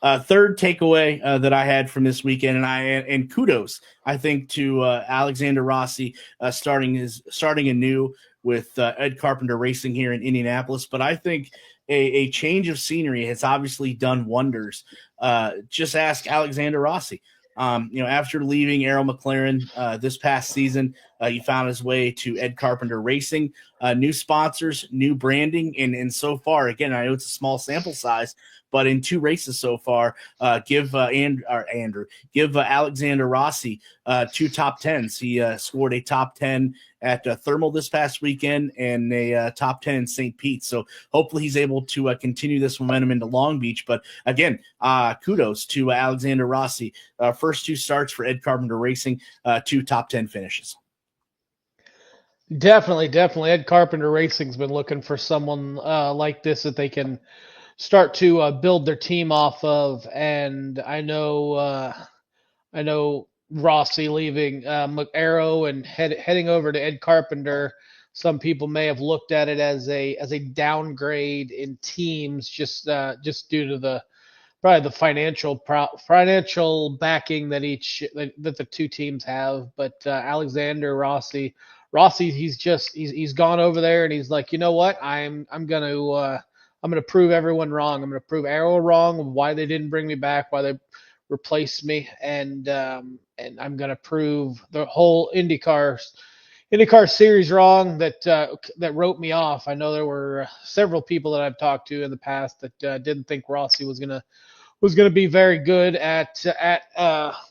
Third takeaway that I had from this weekend, and kudos, I think, to Alexander Rossi starting anew with Ed Carpenter Racing here in Indianapolis. But I think a change of scenery has obviously done wonders. Just ask Alexander Rossi. After leaving Arrow McLaren this past season, he found his way to Ed Carpenter Racing, new sponsors, new branding, and so far, again, I know it's a small sample size, but in 2 races so far, give Alexander Rossi 2 top 10s. He scored a top 10 at Thermal this past weekend and a top 10 in St. Pete. So hopefully he's able to continue this momentum into Long Beach. But again, kudos to Alexander Rossi. First 2 starts for Ed Carpenter Racing, 2 top 10 finishes. Definitely. Ed Carpenter Racing's been looking for someone like this that they can start to build their team off of. And I know Rossi leaving Arrow and heading over to Ed Carpenter. Some people may have looked at it as a downgrade in teams, just due to probably the financial backing that the 2 teams have. But Alexander Rossi, he's gone over there and he's like, you know what, I'm gonna prove everyone wrong. I'm gonna prove Arrow wrong, why they didn't bring me back, why they replaced me, and I'm gonna prove the whole IndyCar series wrong that wrote me off. I know there were several people that I've talked to in the past that didn't think Rossi was gonna be very good at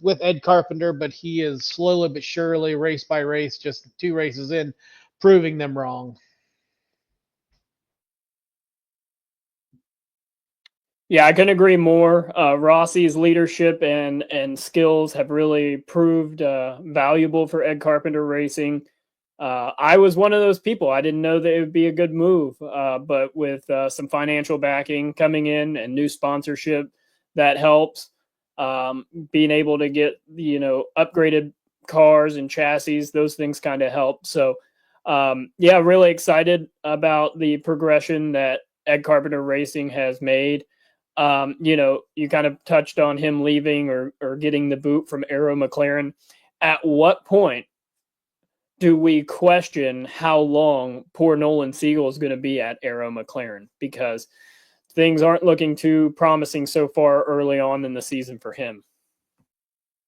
with Ed Carpenter, but he is slowly but surely, race by race, just 2 races in, proving them wrong. Yeah, I couldn't agree more. Rossi's leadership and skills have really proved valuable for Ed Carpenter Racing. I was one of those people. I didn't know that it would be a good move, but with some financial backing coming in and new sponsorship, that helps. Being able to get upgraded cars and chassis, those things kind of help. So, really excited about the progression that Ed Carpenter Racing has made. You kind of touched on him leaving or getting the boot from Arrow McLaren. At what point do we question how long poor Nolan Siegel is going to be at Arrow McLaren? Because things aren't looking too promising so far early on in the season for him.